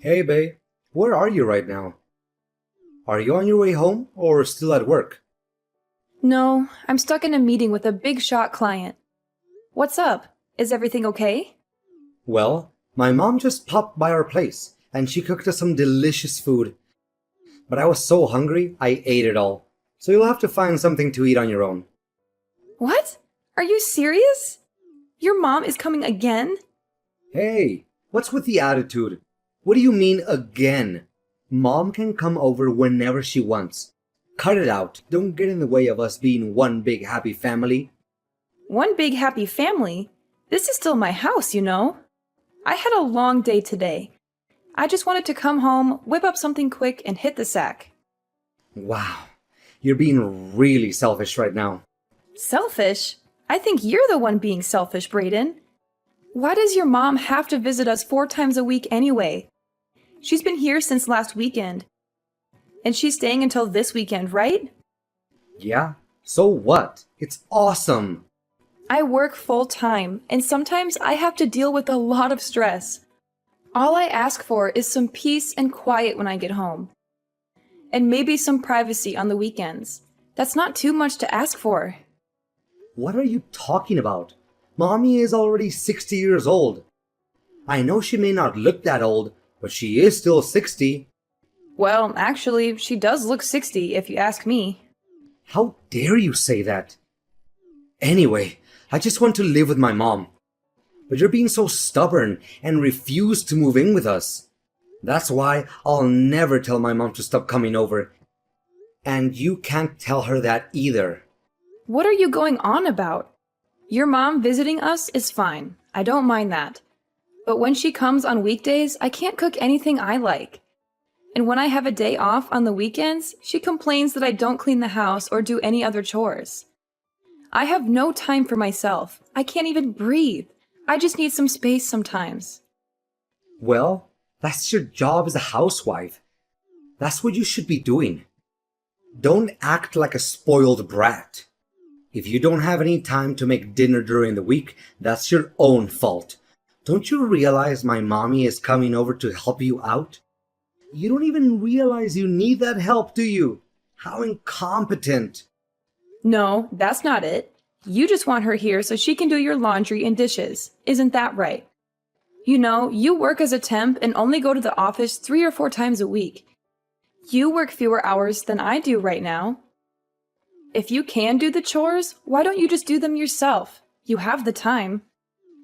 Hey, babe, where are you right now? Are you on your way home or still at work? No, I'm stuck in a meeting with a big shot client. What's up? Is everything okay? Well, my mom just popped by our place and she cooked us some delicious food. But I was so hungry, I ate it all. So you'll have to find something to eat on your own. What? Are you serious? Your mom is coming again? Hey, what's with the attitude? What do you mean again? Mom can come over whenever she wants. Cut it out. Don't get in the way of us being one big happy family. One big happy family? This is still my house, you know. I had a long day today. I just wanted to come home, whip up something quick, and hit the sack. Wow, you're being really selfish right now. Selfish? I think you're the one being selfish, Brayden. Why does your mom have to visit us 4 times a week anyway? She's been here since last weekend. And she's staying until this weekend, right? Yeah, so what? It's awesome. I work full time, and sometimes I have to deal with a lot of stress. All I ask for is some peace and quiet when I get home. And maybe some privacy on the weekends. That's not too much to ask for. What are you talking about? Mommy is already 60 years old. I know she may not look that old, but she is still 60. Well, actually, she does look 60 if you ask me. How dare you say that? Anyway, I just want to live with my mom. But you're being so stubborn and refuse to move in with us. That's why I'll never tell my mom to stop coming over. And you can't tell her that either. What are you going on about? Your mom visiting us is fine. I don't mind that. But when she comes on weekdays, I can't cook anything I like. And when I have a day off on the weekends, she complains that I don't clean the house or do any other chores. I have no time for myself. I can't even breathe. I just need some space sometimes. Well, that's your job as a housewife. That's what you should be doing. Don't act like a spoiled brat. If you don't have any time to make dinner during the week, that's your own fault. Don't you realize my mommy is coming over to help you out? You don't even realize you need that help, do you? How incompetent. No, that's not it. You just want her here so she can do your laundry and dishes. Isn't that right? You know, you work as a temp and only go to the office 3 or 4 times a week. You work fewer hours than I do right now. If you can do the chores, why don't you just do them yourself? You have the time.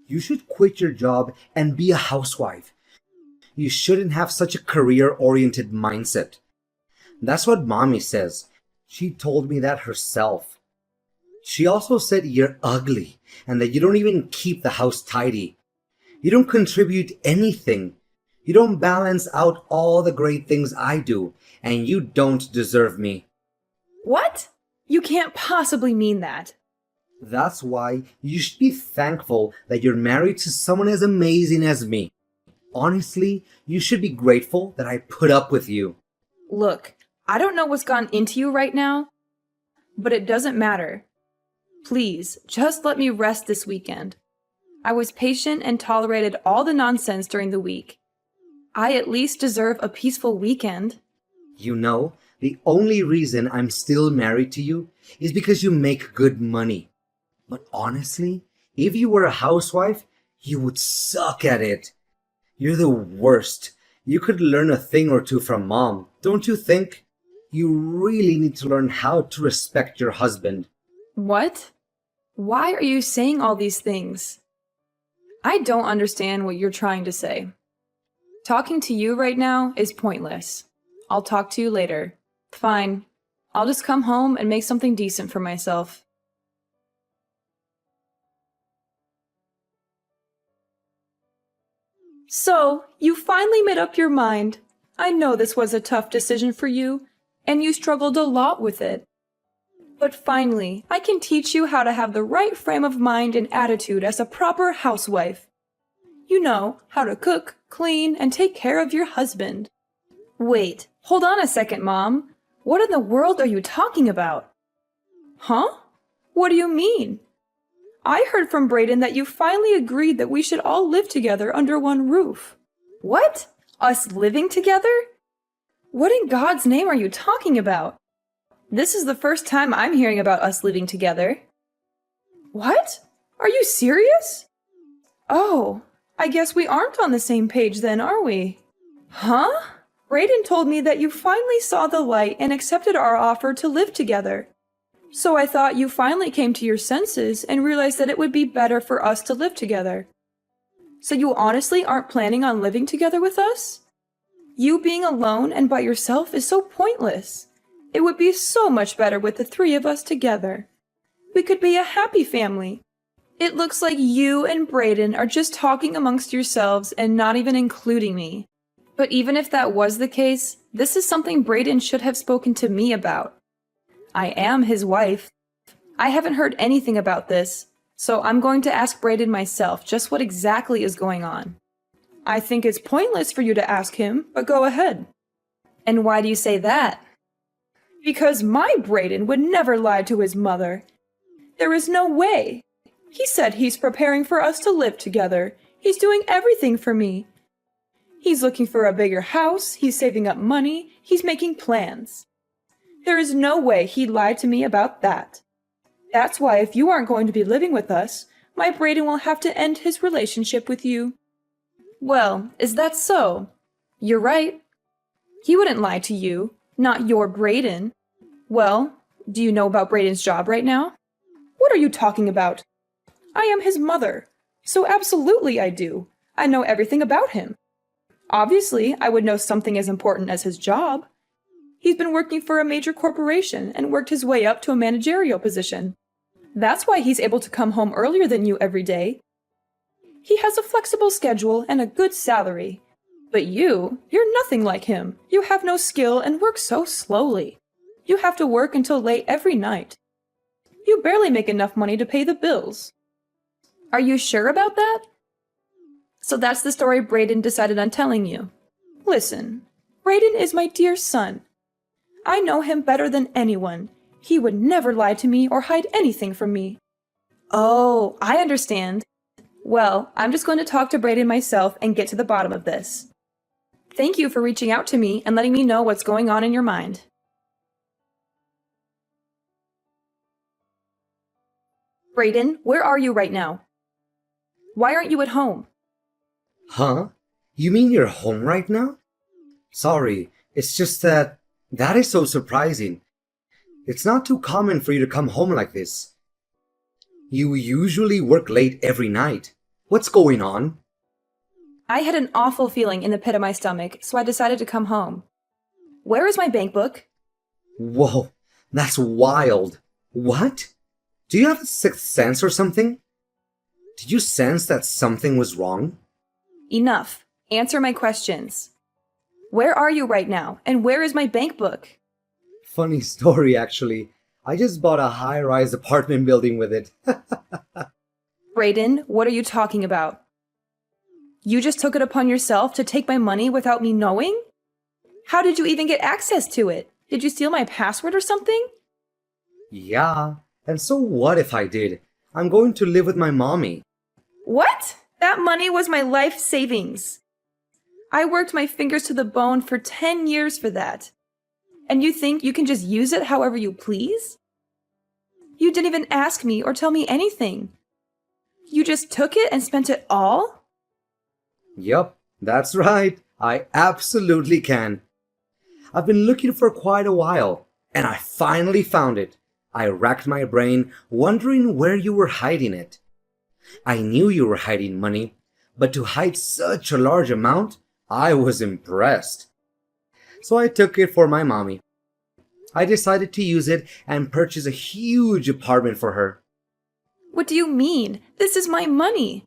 You should quit your job and be a housewife. You shouldn't have such a career-oriented mindset. That's what mommy says. She told me that herself. She also said you're ugly and that you don't even keep the house tidy. You don't contribute anything. You don't balance out all the great things I do, and you don't deserve me. What? You can't possibly mean that. That's why you should be thankful that you're married to someone as amazing as me. Honestly, you should be grateful that I put up with you. Look, I don't know what's gone into you right now, but it doesn't matter. Please, just let me rest this weekend. I was patient and tolerated all the nonsense during the week. I at least deserve a peaceful weekend. You know, the only reason I'm still married to you is because you make good money. But honestly, if you were a housewife, you would suck at it. You're the worst. You could learn a thing or two from mom, don't you think? You really need to learn how to respect your husband. What? Why are you saying all these things? I don't understand what you're trying to say. Talking to you right now is pointless. I'll talk to you later. Fine. I'll just come home and make something decent for myself. So, you finally made up your mind. I know this was a tough decision for you, and you struggled a lot with it. But finally, I can teach you how to have the right frame of mind and attitude as a proper housewife. You know, how to cook, clean, and take care of your husband. Wait, hold on a second, Mom. What in the world are you talking about? Huh? What do you mean? I heard from Brayden that you finally agreed that we should all live together under one roof. What? Us living together? What in God's name are you talking about? This is the first time I'm hearing about us living together. What? Are you serious? Oh, I guess we aren't on the same page then, are we? Huh? Brayden told me that you finally saw the light and accepted our offer to live together. So I thought you finally came to your senses and realized that it would be better for us to live together. So you honestly aren't planning on living together with us? You being alone and by yourself is so pointless. It would be so much better with the three of us together. We could be a happy family. It looks like you and Brayden are just talking amongst yourselves and not even including me. But even if that was the case, this is something Brayden should have spoken to me about. I am his wife. I haven't heard anything about this, so I'm going to ask Brayden myself just what exactly is going on. I think it's pointless for you to ask him, but go ahead. And why do you say that? Because my Brayden would never lie to his mother. There is no way. He said he's preparing for us to live together. He's doing everything for me. He's looking for a bigger house, he's saving up money, he's making plans. There is no way he'd lie to me about that. That's why if you aren't going to be living with us, my Brayden will have to end his relationship with you. Well, is that so? You're right. He wouldn't lie to you, not your Brayden. Well, do you know about Brayden's job right now? What are you talking about? I am his mother, so absolutely I do. I know everything about him. Obviously, I would know something as important as his job. He's been working for a major corporation and worked his way up to a managerial position. That's why he's able to come home earlier than you every day. He has a flexible schedule and a good salary. But you're nothing like him. You have no skill and work so slowly. You have to work until late every night. You barely make enough money to pay the bills. Are you sure about that? So that's the story Brayden decided on telling you. Listen, Brayden is my dear son. I know him better than anyone. He would never lie to me or hide anything from me. Oh, I understand. Well, I'm just going to talk to Brayden myself and get to the bottom of this. Thank you for reaching out to me and letting me know what's going on in your mind. Brayden, where are you right now? Why aren't you at home? Huh? You mean you're home right now? Sorry, it's just that is so surprising. It's not too common for you to come home like this. You usually work late every night. What's going on? I had an awful feeling in the pit of my stomach, so I decided to come home. Where is my bank book? Whoa, that's wild. What? Do you have a sixth sense or something? Did you sense that something was wrong? Enough. Answer my questions. Where are you right now, and where is my bank book? Funny story, actually. I just bought a high-rise apartment building with it. Brayden, what are you talking about? You just took it upon yourself to take my money without me knowing? How did you even get access to it? Did you steal my password or something? Yeah, and so what if I did? I'm going to live with my mommy. What? That money was my life savings. I worked my fingers to the bone for 10 years for that. And you think you can just use it however you please? You didn't even ask me or tell me anything. You just took it and spent it all? Yup, that's right. I absolutely can. I've been looking for quite a while, and I finally found it. I racked my brain, wondering where you were hiding it. I knew you were hiding money, but to hide such a large amount, I was impressed. So I took it for my mommy. I decided to use it and purchase a huge apartment for her. What do you mean? This is my money.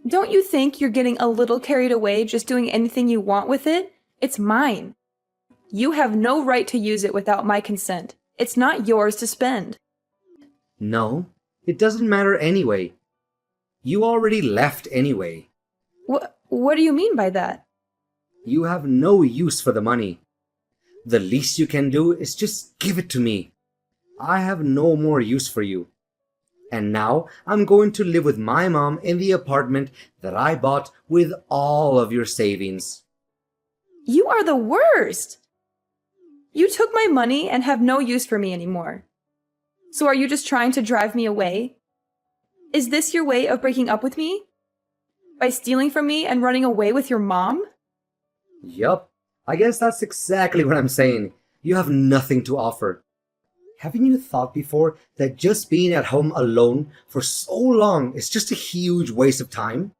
Don't you think you're getting a little carried away just doing anything you want with it? It's mine. You have no right to use it without my consent. It's not yours to spend. No, it doesn't matter anyway. You already left anyway. What do you mean by that? You have no use for the money. The least you can do is just give it to me. I have no more use for you. And now I'm going to live with my mom in the apartment that I bought with all of your savings. You are the worst! You took my money and have no use for me anymore. So are you just trying to drive me away? Is this your way of breaking up with me? By stealing from me and running away with your mom? Yup, I guess that's exactly what I'm saying. You have nothing to offer. Haven't you thought before that just being at home alone for so long is just a huge waste of time?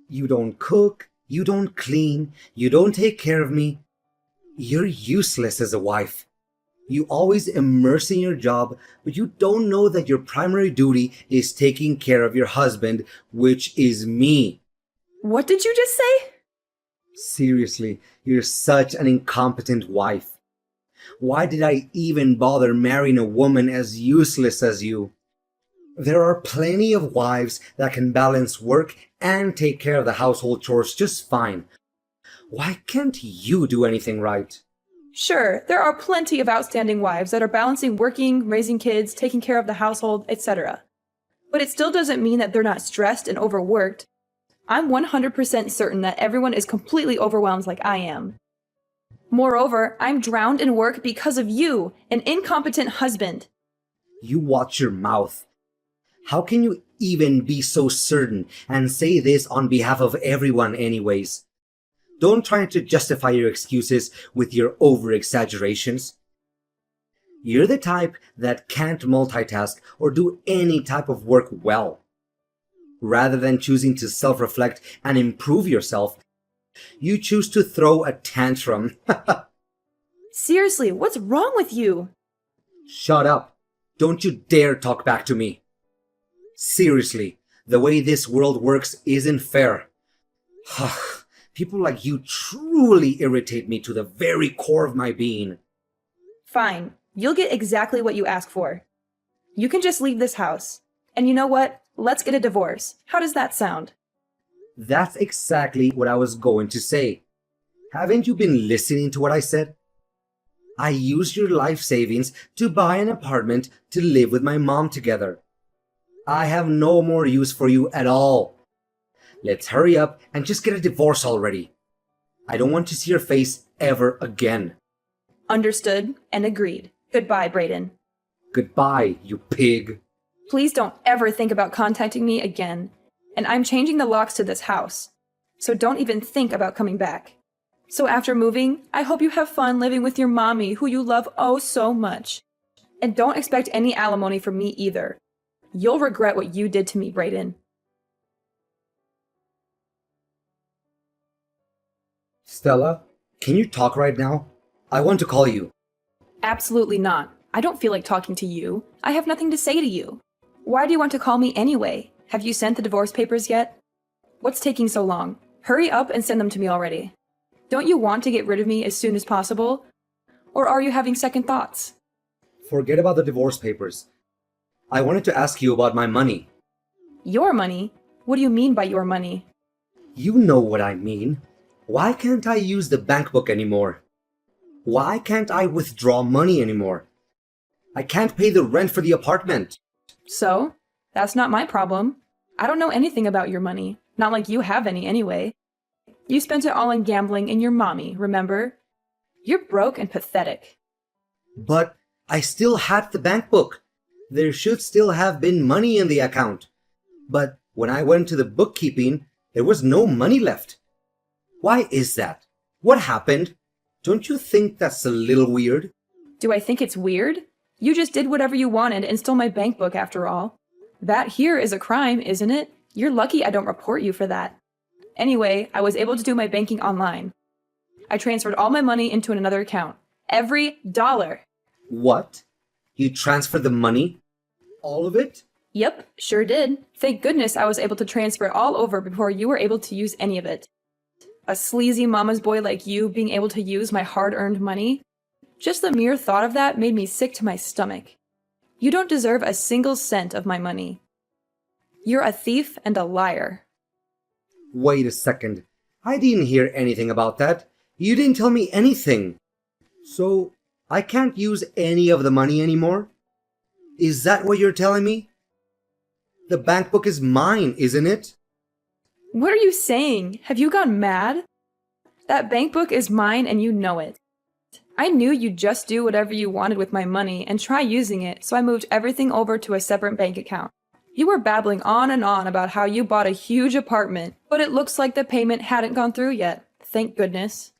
You don't cook, you don't clean, you don't take care of me. You're useless as a wife. You always immerse in your job, but you don't know that your primary duty is taking care of your husband, which is me. What did you just say? Seriously, you're such an incompetent wife. Why did I even bother marrying a woman as useless as you? There are plenty of wives that can balance work and take care of the household chores just fine. Why can't you do anything right? Sure, there are plenty of outstanding wives that are balancing working, raising kids, taking care of the household, etc. But it still doesn't mean that they're not stressed and overworked. I'm 100% certain that everyone is completely overwhelmed like I am. Moreover, I'm drowned in work because of you, an incompetent husband. You watch your mouth. How can you even be so certain and say this on behalf of everyone anyways? Don't try to justify your excuses with your over-exaggerations. You're the type that can't multitask or do any type of work well. Rather than choosing to self-reflect and improve yourself, you choose to throw a tantrum. Seriously, what's wrong with you? Shut up. Don't you dare talk back to me. Seriously, the way this world works isn't fair. People like you truly irritate me to the very core of my being. Fine, you'll get exactly what you ask for. You can just leave this house. And you know what? Let's get a divorce. How does that sound? That's exactly what I was going to say. Haven't you been listening to what I said? I used your life savings to buy an apartment to live with my mom together. I have no more use for you at all. Let's hurry up and just get a divorce already. I don't want to see your face ever again. Understood and agreed. Goodbye, Brayden. Goodbye, you pig. Please don't ever think about contacting me again. And I'm changing the locks to this house. So don't even think about coming back. So after moving, I hope you have fun living with your mommy who you love oh so much. And don't expect any alimony from me either. You'll regret what you did to me, Brayden. Stella, can you talk right now? I want to call you. Absolutely not. I don't feel like talking to you. I have nothing to say to you. Why do you want to call me anyway? Have you sent the divorce papers yet? What's taking so long? Hurry up and send them to me already. Don't you want to get rid of me as soon as possible? Or are you having second thoughts? Forget about the divorce papers. I wanted to ask you about my money. Your money? What do you mean by your money? You know what I mean. Why can't I use the bank book anymore? Why can't I withdraw money anymore? I can't pay the rent for the apartment. So? That's not my problem. I don't know anything about your money. Not like you have any anyway. You spent it all on gambling and your mommy, remember? You're broke and pathetic. But I still had the bank book. There should still have been money in the account. But when I went to the bookkeeping, there was no money left. Why is that? What happened? Don't you think that's a little weird? Do I think it's weird? You just did whatever you wanted and stole my bank book after all. That here is a crime, isn't it? You're lucky I don't report you for that. Anyway, I was able to do my banking online. I transferred all my money into another account. Every dollar. What? You transferred the money? All of it? Yep, sure did. Thank goodness I was able to transfer it all over before you were able to use any of it. A sleazy mama's boy like you being able to use my hard-earned money? Just the mere thought of that made me sick to my stomach. You don't deserve a single cent of my money. You're a thief and a liar. Wait a second. I didn't hear anything about that. You didn't tell me anything. So, I can't use any of the money anymore? Is that what you're telling me? The bank book is mine, isn't it? What are you saying? Have you gone mad? That bank book is mine and you know it. I knew you'd just do whatever you wanted with my money and try using it, so I moved everything over to a separate bank account. You were babbling on and on about how you bought a huge apartment, but it looks like the payment hadn't gone through yet. Thank goodness.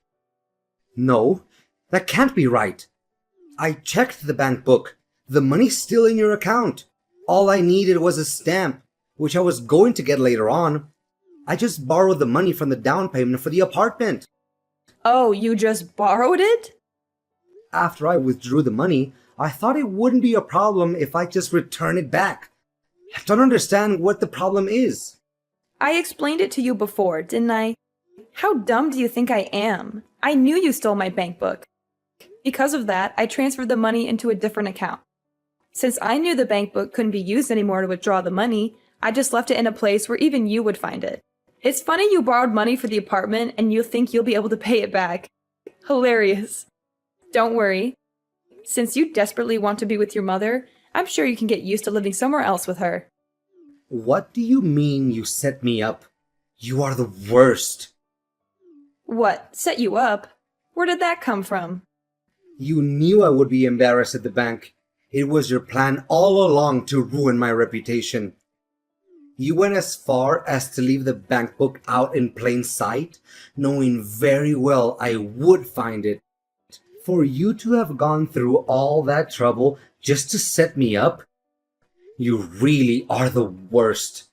No, that can't be right. I checked the bank book. The money's still in your account. All I needed was a stamp, which I was going to get later on. I just borrowed the money from the down payment for the apartment. Oh, you just borrowed it? After I withdrew the money, I thought it wouldn't be a problem if I just return it back. I don't understand what the problem is. I explained it to you before, didn't I? How dumb do you think I am? I knew you stole my bank book. Because of that, I transferred the money into a different account. Since I knew the bank book couldn't be used anymore to withdraw the money, I just left it in a place where even you would find it. It's funny you borrowed money for the apartment and you think you'll be able to pay it back. Hilarious. Don't worry. Since you desperately want to be with your mother, I'm sure you can get used to living somewhere else with her. What do you mean you set me up? You are the worst. What, set you up? Where did that come from? You knew I would be embarrassed at the bank. It was your plan all along to ruin my reputation. You went as far as to leave the bank book out in plain sight, knowing very well I would find it. For you to have gone through all that trouble just to set me up? You really are the worst.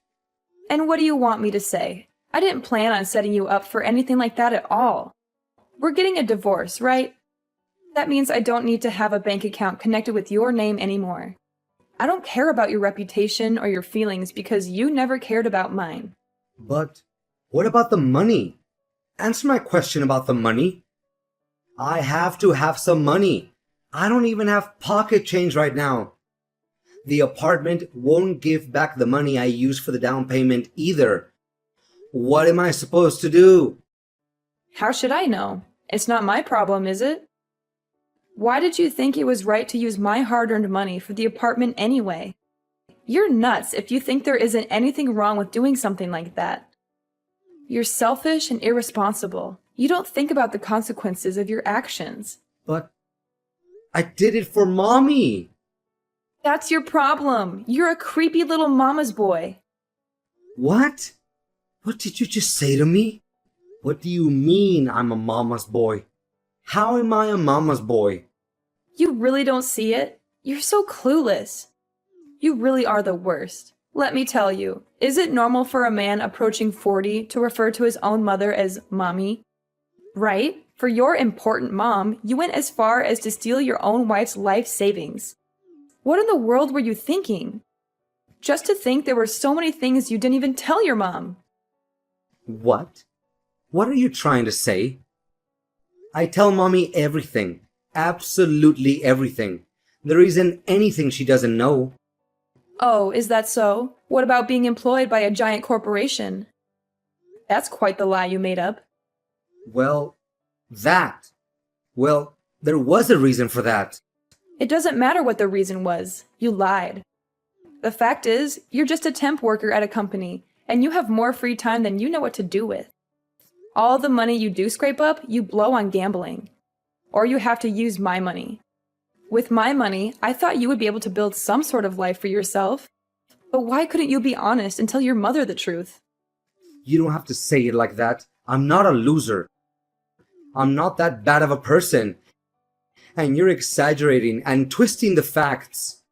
And what do you want me to say? I didn't plan on setting you up for anything like that at all. We're getting a divorce, right? That means I don't need to have a bank account connected with your name anymore. I don't care about your reputation or your feelings because you never cared about mine. But what about the money? Answer my question about the money. I have to have some money. I don't even have pocket change right now. The apartment won't give back the money I used for the down payment either. What am I supposed to do? How should I know? It's not my problem, is it? Why did you think it was right to use my hard-earned money for the apartment anyway? You're nuts if you think there isn't anything wrong with doing something like that. You're selfish and irresponsible. You don't think about the consequences of your actions. But I did it for Mommy. That's your problem. You're a creepy little mama's boy. What? What did you just say to me? What do you mean I'm a mama's boy? How am I a mama's boy? You really don't see it? You're so clueless. You really are the worst. Let me tell you, is it normal for a man approaching 40 to refer to his own mother as mommy? Right? For your important mom, you went as far as to steal your own wife's life savings. What in the world were you thinking? Just to think there were so many things you didn't even tell your mom. What? What are you trying to say? I tell Mommy everything. Absolutely everything. There isn't anything she doesn't know. Oh, is that so? What about being employed by a giant corporation? That's quite the lie you made up. Well, there was a reason for that. It doesn't matter what the reason was. You lied. The fact is, you're just a temp worker at a company, and you have more free time than you know what to do with. All the money you do scrape up, you blow on gambling. Or you have to use my money. With my money, I thought you would be able to build some sort of life for yourself. But why couldn't you be honest and tell your mother the truth? You don't have to say it like that. I'm not a loser. I'm not that bad of a person. And you're exaggerating and twisting the facts.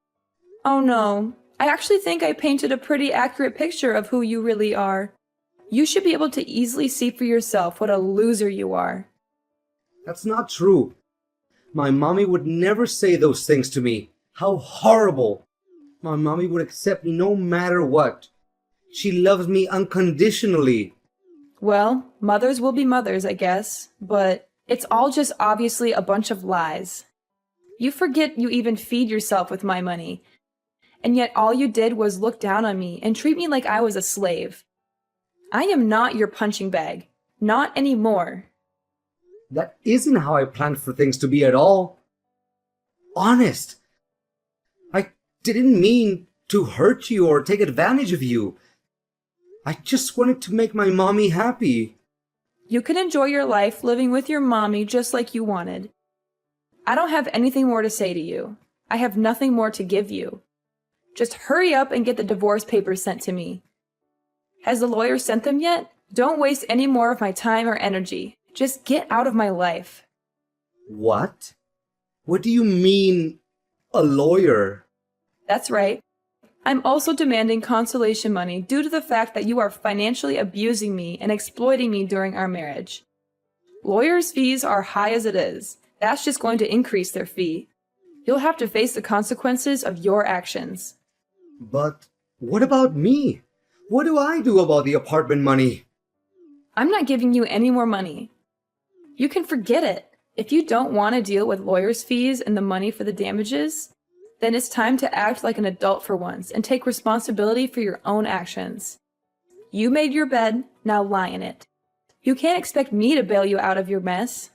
Oh no, I actually think I painted a pretty accurate picture of who you really are. You should be able to easily see for yourself what a loser you are. That's not true. My mommy would never say those things to me. How horrible. My mommy would accept me no matter what. She loves me unconditionally. Well, mothers will be mothers, I guess, but it's all just obviously a bunch of lies. You forget you even feed yourself with my money, and yet all you did was look down on me and treat me like I was a slave. I am not your punching bag. Not anymore. That isn't how I planned for things to be at all. Honest. I didn't mean to hurt you or take advantage of you. I just wanted to make my mommy happy. You can enjoy your life living with your mommy just like you wanted. I don't have anything more to say to you. I have nothing more to give you. Just hurry up and get the divorce papers sent to me. Has the lawyer sent them yet? Don't waste any more of my time or energy. Just get out of my life. What? What do you mean, a lawyer? That's right. I'm also demanding consolation money due to the fact that you are financially abusing me and exploiting me during our marriage. Lawyers' fees are high as it is. That's just going to increase their fee. You'll have to face the consequences of your actions. But what about me? What do I do about the apartment money? I'm not giving you any more money. You can forget it. If you don't want to deal with lawyers' fees and the money for the damages, then it's time to act like an adult for once and take responsibility for your own actions. You made your bed, now lie in it. You can't expect me to bail you out of your mess.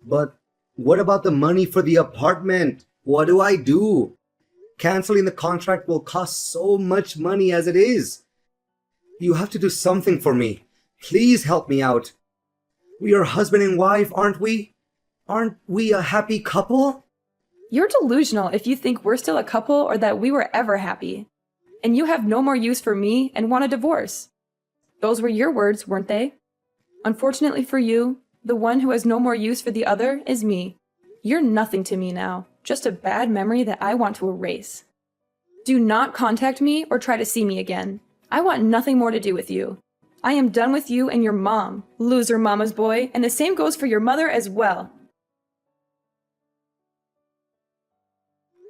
But what about the money for the apartment? What do I do? Canceling the contract will cost so much money as it is. You have to do something for me. Please help me out. We are husband and wife, aren't we? Aren't we a happy couple? You're delusional if you think we're still a couple or that we were ever happy. And you have no more use for me and want a divorce. Those were your words, weren't they? Unfortunately for you, the one who has no more use for the other is me. You're nothing to me now, just a bad memory that I want to erase. Do not contact me or try to see me again. I want nothing more to do with you. I am done with you and your mom, loser mama's boy, and the same goes for your mother as well.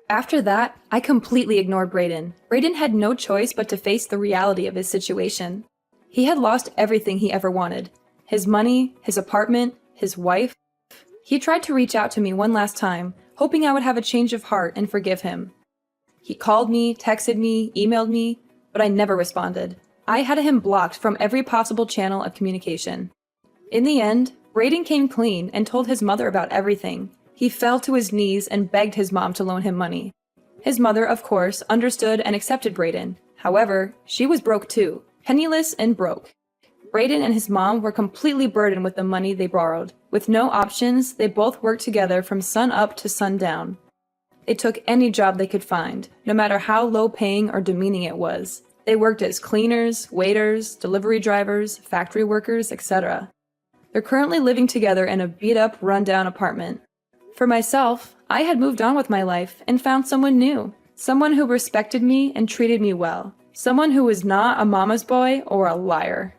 After that, I completely ignored Brayden. Brayden had no choice but to face the reality of his situation. He had lost everything he ever wanted. His money, his apartment, his wife. He tried to reach out to me one last time, hoping I would have a change of heart and forgive him. He called me, texted me, emailed me, but I never responded. I had him blocked from every possible channel of communication. In the end, Brayden came clean and told his mother about everything. He fell to his knees and begged his mom to loan him money. His mother, of course, understood and accepted Brayden. However, she was broke too, penniless and broke. Brayden and his mom were completely burdened with the money they borrowed. With no options, they both worked together from sun up to sundown. They took any job they could find, no matter how low-paying or demeaning it was. They worked as cleaners, waiters, delivery drivers, factory workers, etc. They're currently living together in a beat-up, run-down apartment. For myself, I had moved on with my life and found someone new. Someone who respected me and treated me well. Someone who was not a mama's boy or a liar.